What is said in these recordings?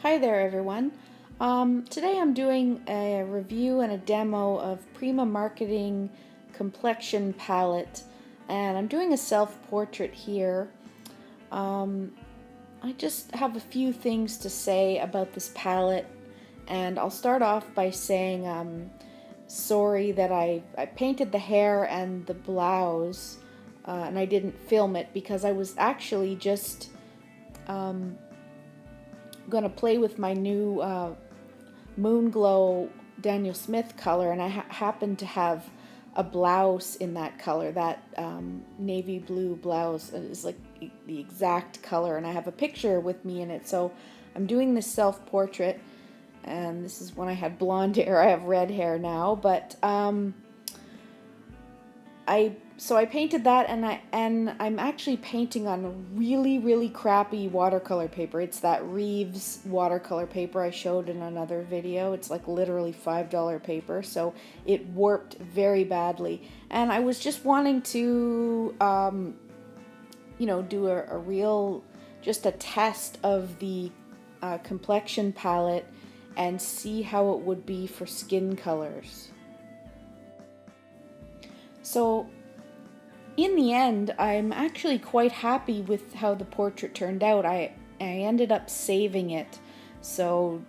Hi there everyone. Today I'm doing a review and a demo of Prima Marketing Complexion palette, and I'm doing a self-portrait here. I just have a few things to say about this palette, and I'll start off by saying sorry that I painted the hair and the blouse and I didn't film it because I was actually just gonna play with my new Moon Glow Daniel Smith color, and I happen to have a blouse in that color. That navy blue blouse is like the exact color, and I have a picture with me in it. So I'm doing this self-portrait, and this is when I had blonde hair. I have red hair now, but I painted that, and I'm actually painting on really crappy watercolor paper. It's that Reeves watercolor paper I showed in another video. It's like literally $5 paper, so it warped very badly. And I was just wanting to, do a real, just a test of the complexion palette and see how it would be for skin colors. So in the end, I'm actually quite happy with how the portrait turned out. I ended up saving it, so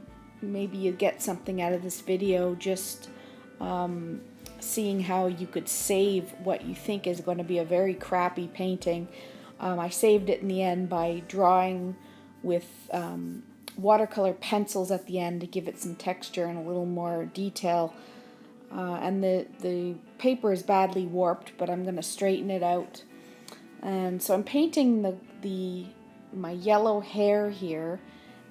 maybe you get something out of this video, just seeing how you could save what you think is going to be a very crappy painting. I saved it in the end by drawing with watercolor pencils at the end to give it some texture and a little more detail. And the paper is badly warped, but I'm going to straighten it out. And so I'm painting my yellow hair here.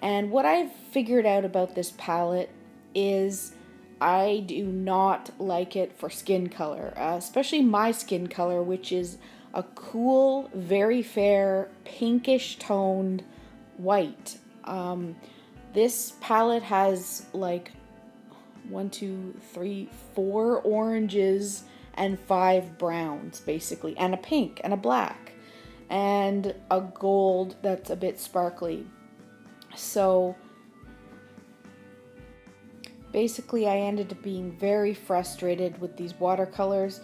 And what I've figured out about this palette is I do not like it for skin color, especially my skin color, which is a cool, very fair, pinkish toned white. This palette has like 1, 2, 3, 4 oranges and 5 browns, basically, and a pink and a black and a gold that's a bit sparkly. So basically I ended up being very frustrated with these watercolors.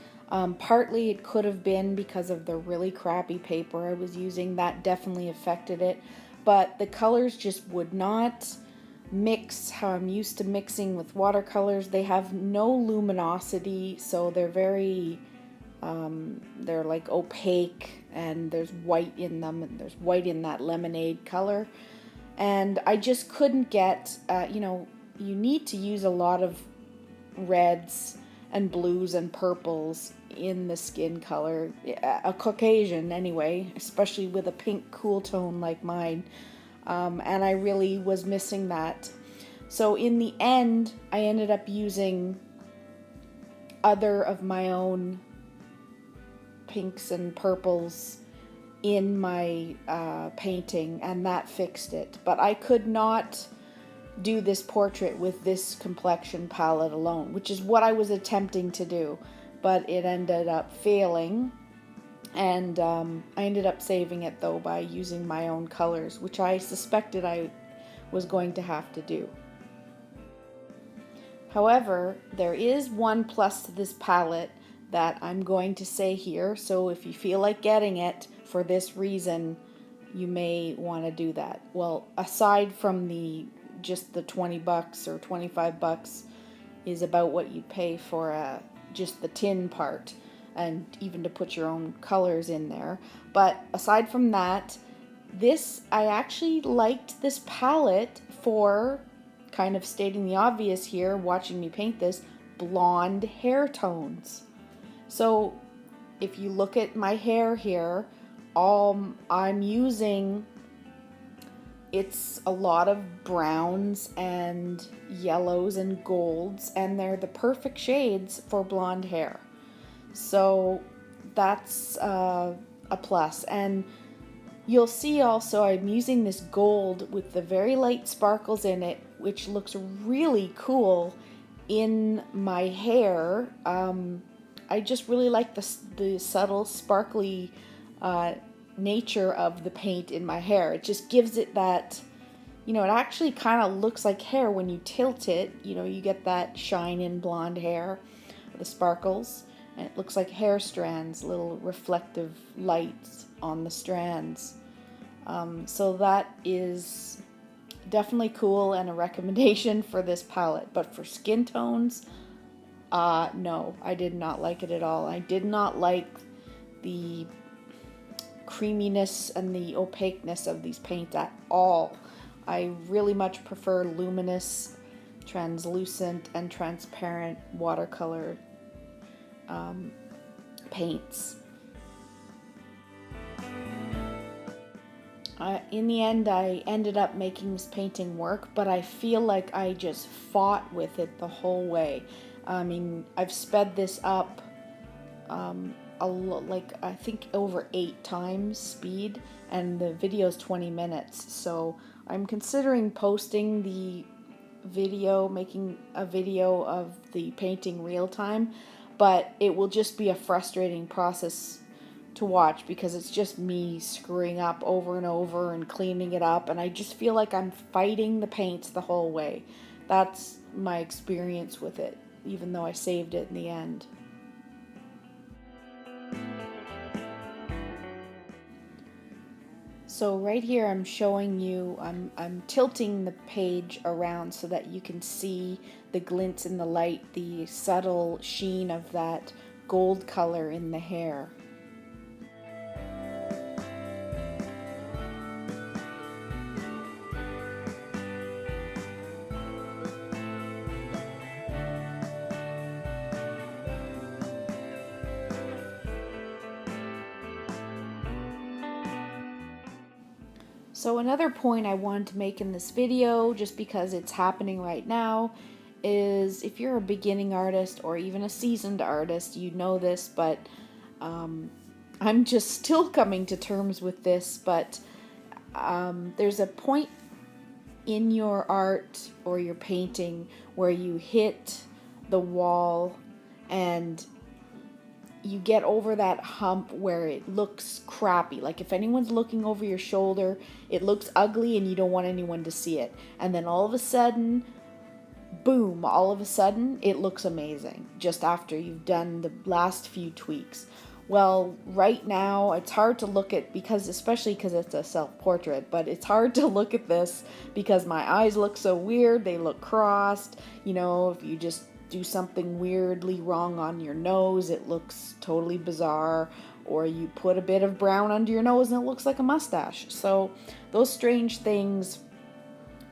Partly it could have been because of the really crappy paper I was using. That definitely affected it, but the colors just would not mix how I'm used to mixing with watercolors. They have no luminosity, so they're very they're like opaque, and there's white in them, and there's white in that lemonade color, and I just couldn't get you need to use a lot of reds and blues and purples in the skin color, a Caucasian anyway, especially with a pink cool tone like mine. And I really was missing that. So in the end, I ended up using other of my own pinks and purples in my painting, and that fixed it. But I could not do this portrait with this complexion palette alone, which is what I was attempting to do, but it ended up failing. And I ended up saving it though by using my own colors, which I suspected I was going to have to do. However, there is one plus to this palette that I'm going to say here, so if you feel like getting it for this reason, you may want to do that. Well, aside from just the $20 or $25 is about what you pay for just the tin part, and even to put your own colors in there. But aside from that, I actually liked this palette for, kind of stating the obvious here, watching me paint this, blonde hair tones. So if you look at my hair here, I'm using, it's a lot of browns and yellows and golds, and they're the perfect shades for blonde hair. So that's a plus. And you'll see also I'm using this gold with the very light sparkles in it, which looks really cool in my hair. I just really like the subtle sparkly nature of the paint in my hair. It just gives it that it actually kind of looks like hair when you tilt it. You get that shine in blonde hair, the sparkles, and it looks like hair strands, little reflective lights on the strands. So that is definitely cool and a recommendation for this palette. But for skin tones, no, I did not like it at all. I did not like the creaminess and the opaqueness of these paints at all. I really much prefer luminous, translucent, and transparent watercolor paints. In the end, I ended up making this painting work, but I feel like I just fought with it the whole way. I mean, I've sped this up I think over 8 times speed, and the video is 20 minutes. So I'm considering posting the video, making a video of the painting real time, but it will just be a frustrating process to watch because it's just me screwing up over and over and cleaning it up, and I just feel like I'm fighting the paints the whole way. That's my experience with it, even though I saved it in the end. So right here I'm showing you, I'm tilting the page around so that you can see the glints in the light, the subtle sheen of that gold color in the hair. So another point I wanted to make in this video, just because it's happening right now, is if you're a beginning artist or even a seasoned artist, you know this, but I'm just still coming to terms with this, but there's a point in your art or your painting where you hit the wall and you get over that hump where it looks crappy. Like if anyone's looking over your shoulder, it looks ugly and you don't want anyone to see it. And then all of a sudden, boom, all of a sudden, it looks amazing just after you've done the last few tweaks. Well, right now, it's hard to look at especially because it's a self-portrait, but it's hard to look at this because my eyes look so weird. They look crossed. If you just do something weirdly wrong on your nose, it looks totally bizarre, or you put a bit of brown under your nose and it looks like a mustache. So those strange things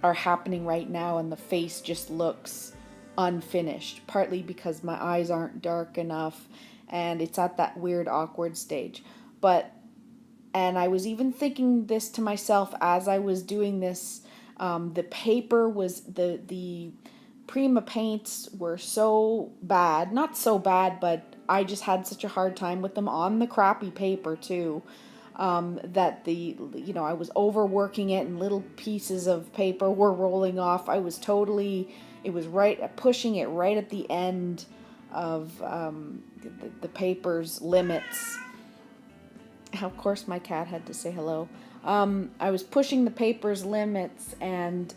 are happening right now, and the face just looks unfinished, partly because my eyes aren't dark enough and it's at that weird awkward stage. And I was even thinking this to myself as I was doing this. The paper was the Prima paints were so bad, not so bad, but I just had such a hard time with them on the crappy paper too, that I was overworking it and little pieces of paper were rolling off. It was pushing it right at the end of the paper's limits. Of course my cat had to say hello. I was pushing the paper's limits, and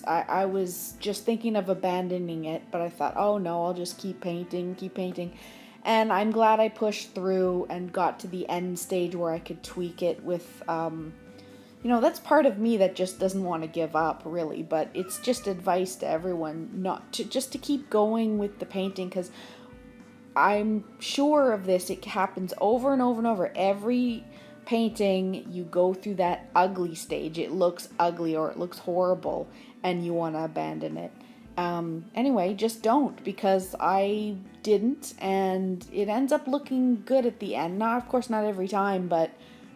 I was just thinking of abandoning it, but I thought, oh no, I'll just keep painting. And I'm glad I pushed through and got to the end stage where I could tweak it with, that's part of me that just doesn't want to give up, really, but it's just advice to everyone just to keep going with the painting, because I'm sure of this. It happens over and over and over. Every painting, you go through that ugly stage. It looks ugly or it looks horrible and you want to abandon it. Anyway, just don't, because I didn't, and it ends up looking good at the end. Of course, not every time, but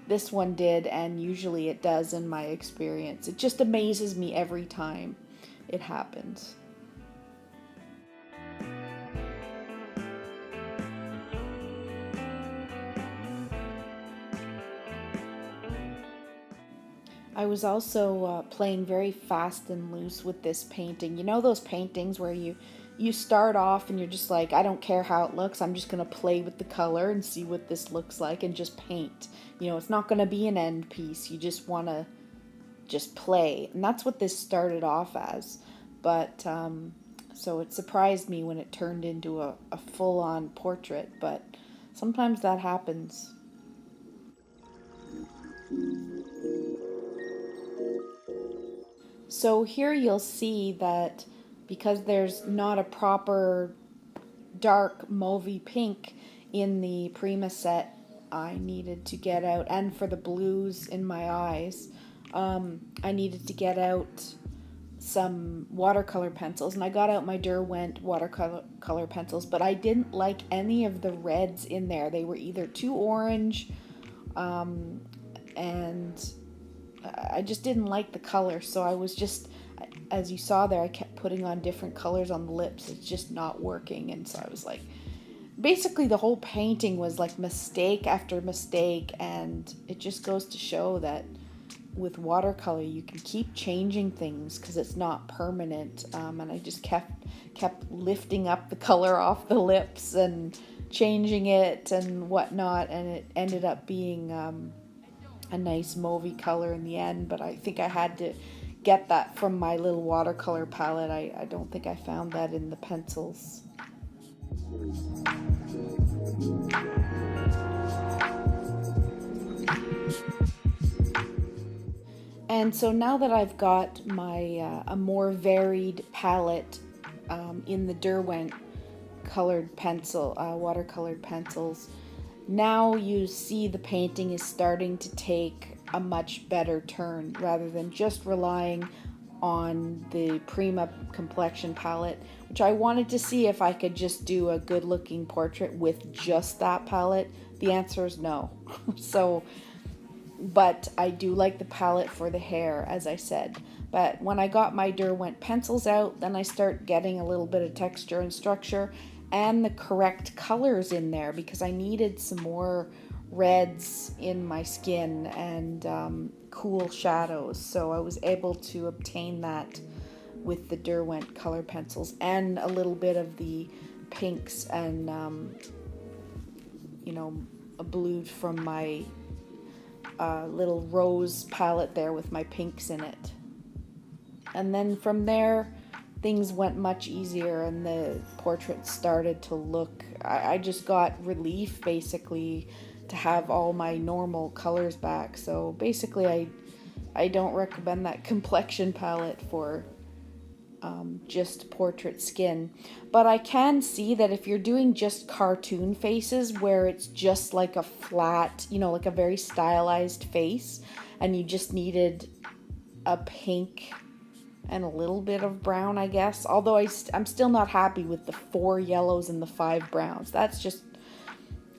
this one did, and usually it does in my experience. It just amazes me every time it happens. I was also playing very fast and loose with this painting. Those paintings where you start off and you're just like, I don't care how it looks. I'm just going to play with the color and see what this looks like and just paint. It's not going to be an end piece. You just want to just play. And that's what this started off as. But so it surprised me when it turned into a full-on portrait, but sometimes that happens. So here you'll see that because there's not a proper dark mauvey pink in the Prima set, I needed to get out, and for the blues in my eyes, I needed to get out some watercolor pencils, and I got out my Derwent watercolor pencils, but I didn't like any of the reds in there. They were either too orange, and I just didn't like the color, so I was just, as you saw there, I kept putting on different colors on the lips. It's just not working, and so I was like, basically the whole painting was like mistake after mistake, and it just goes to show that with watercolor you can keep changing things because it's not permanent, and I just kept lifting up the color off the lips and changing it and whatnot, and it ended up being a nice mauvey color in the end. But I think I had to get that from my little watercolor palette. I don't think I found that in the pencils. And so now that I've got my a more varied palette in the Derwent colored pencil, watercolored pencils, now you see the painting is starting to take a much better turn rather than just relying on the Prima Complexion palette, which I wanted to see if I could just do a good looking portrait with just that palette. The answer is no. So, but I do like the palette for the hair, as I said. But when I got my Derwent pencils out, then I start getting a little bit of texture and structure and the correct colors in there, because I needed some more reds in my skin and cool shadows. So I was able to obtain that with the Derwent color pencils and a little bit of the pinks and a blue from my little rose palette there with my pinks in it. And then from there things went much easier and the portrait started to look, I just got relief basically to have all my normal colors back. So basically I don't recommend that complexion palette for just portrait skin. But I can see that if you're doing just cartoon faces where it's just like a flat, like a very stylized face, and you just needed a pink and a little bit of brown, I guess. Although I'm still not happy with the 4 yellows and the 5 browns. That's just,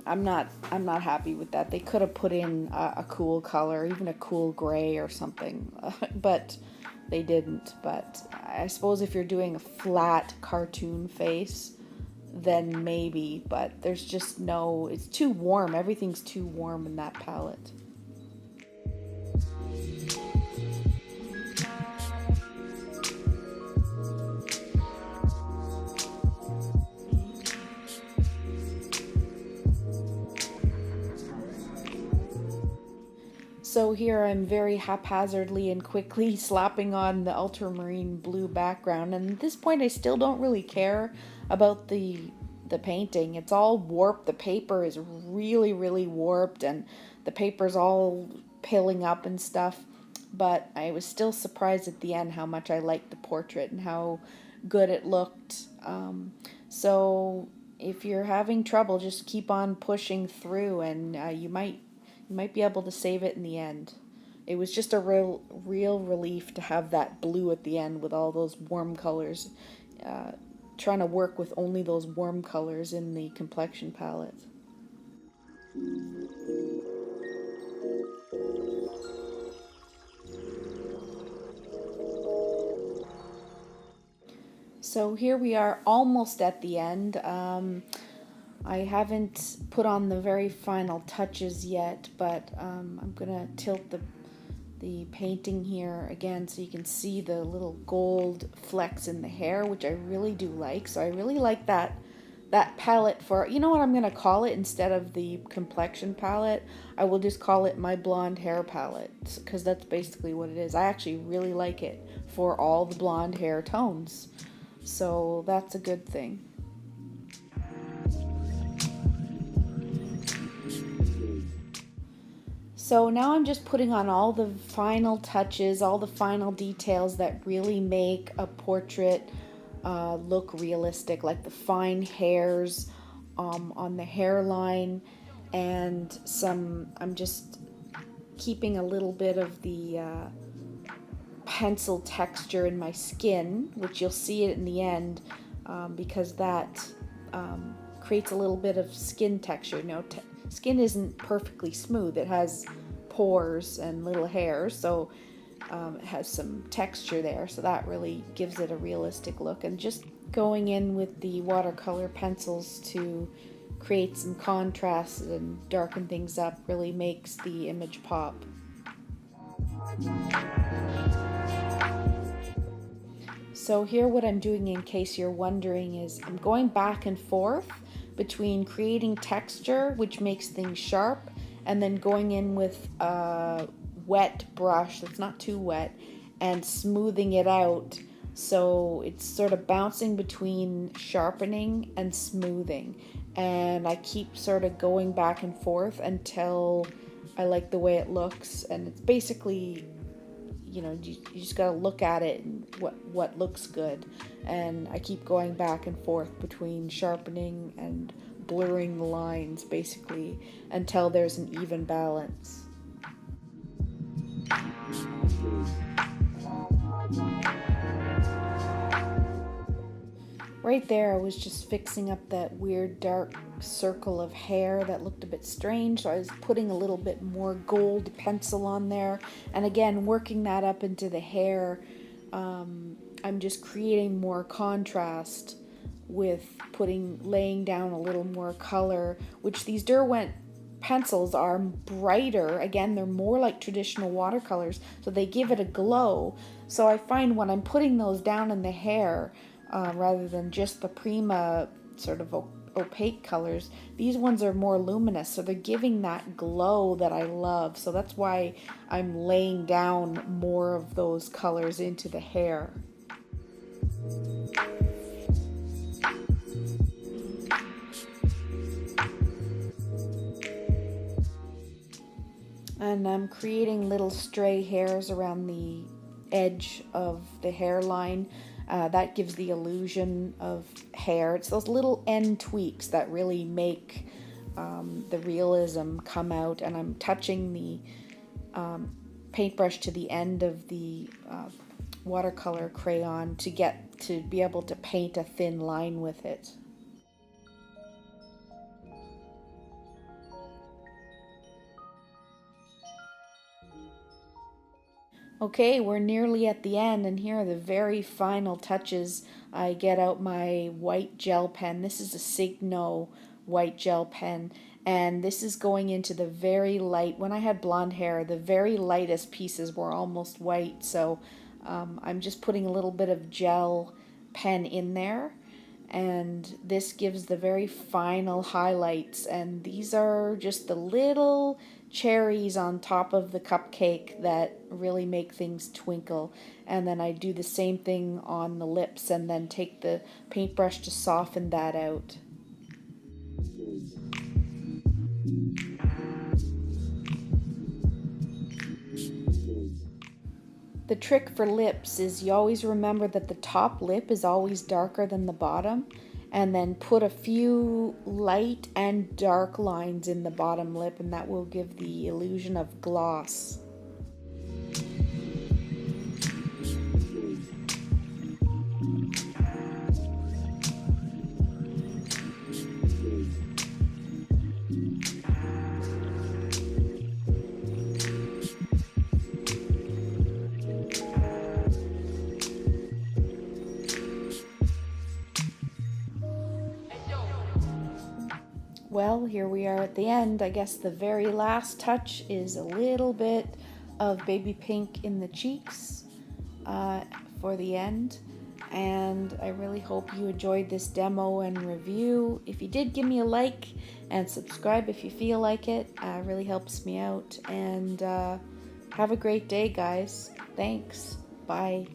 I'm not happy with that. They could have put in a cool color, even a cool gray or something, but they didn't. But I suppose if you're doing a flat cartoon face, then maybe, but there's just no, it's too warm. Everything's too warm in that palette. So here I'm very haphazardly and quickly slapping on the ultramarine blue background, and at this point I still don't really care about the painting. It's all warped. The paper is really, really warped, and the paper's all pilling up and stuff. But I was still surprised at the end how much I liked the portrait and how good it looked. So if you're having trouble, just keep on pushing through, and you might be able to save it in the end. It was just a real relief to have that blue at the end with all those warm colors. Trying to work with only those warm colors in the complexion palette. So here we are almost at the end. I haven't put on the very final touches yet, but I'm gonna tilt the painting here again so you can see the little gold flecks in the hair, which I really do like. So I really like that that palette for, you know what I'm going to call it instead of the complexion palette? I will just call it my blonde hair palette, because that's basically what it is. I actually really like it for all the blonde hair tones. So that's a good thing. So now I'm just putting on all the final touches, all the final details that really make a portrait look realistic, like the fine hairs on the hairline, and I'm just keeping a little bit of the pencil texture in my skin, which you'll see it in the end, because that creates a little bit of skin texture. Skin isn't perfectly smooth. It has pores and little hairs, so it has some texture there, so that really gives it a realistic look. And just going in with the watercolor pencils to create some contrast and darken things up really makes the image pop. So here what I'm doing, in case you're wondering, is I'm going back and forth between creating texture, which makes things sharp, and then going in with a wet brush that's not too wet and smoothing it out. So it's sort of bouncing between sharpening and smoothing. And I keep sort of going back and forth until I like the way it looks. And it's basically, you just gotta look at it and what looks good. And I keep going back and forth between sharpening and blurring the lines, basically, until there's an even balance. Right there, I was just fixing up that weird dark circle of hair that looked a bit strange, so I was putting a little bit more gold pencil on there, and again, working that up into the hair. I'm just creating more contrast with laying down a little more color, which these Derwent pencils are brighter. Again, they're more like traditional watercolors, so they give it a glow. So I find when I'm putting those down in the hair, rather than just the Prima sort of opaque colors, these ones are more luminous, so they're giving that glow that I love. So that's why I'm laying down more of those colors into the hair. And I'm creating little stray hairs around the edge of the hairline. That gives the illusion of hair. It's those little end tweaks that really make the realism come out. And I'm touching the paintbrush to the end of the watercolor crayon to be able to paint a thin line with it. Okay, we're nearly at the end, and here are the very final touches. I get out my white gel pen. This is a Signo white gel pen, and this is going into the very light. When I had blonde hair, the very lightest pieces were almost white, so I'm just putting a little bit of gel pen in there, and this gives the very final highlights. And these are just the little cherries on top of the cupcake that really make things twinkle. And then I do the same thing on the lips and then take the paintbrush to soften that out. The trick for lips is you always remember that the top lip is always darker than the bottom, and then put a few light and dark lines in the bottom lip, and that will give the illusion of gloss. Well, here we are at the end. I guess the very last touch is a little bit of baby pink in the cheeks for the end. and I really hope you enjoyed this demo and review. If you did, give me a like and subscribe if you feel like it. Really helps me out. And have a great day, guys. Thanks. Bye.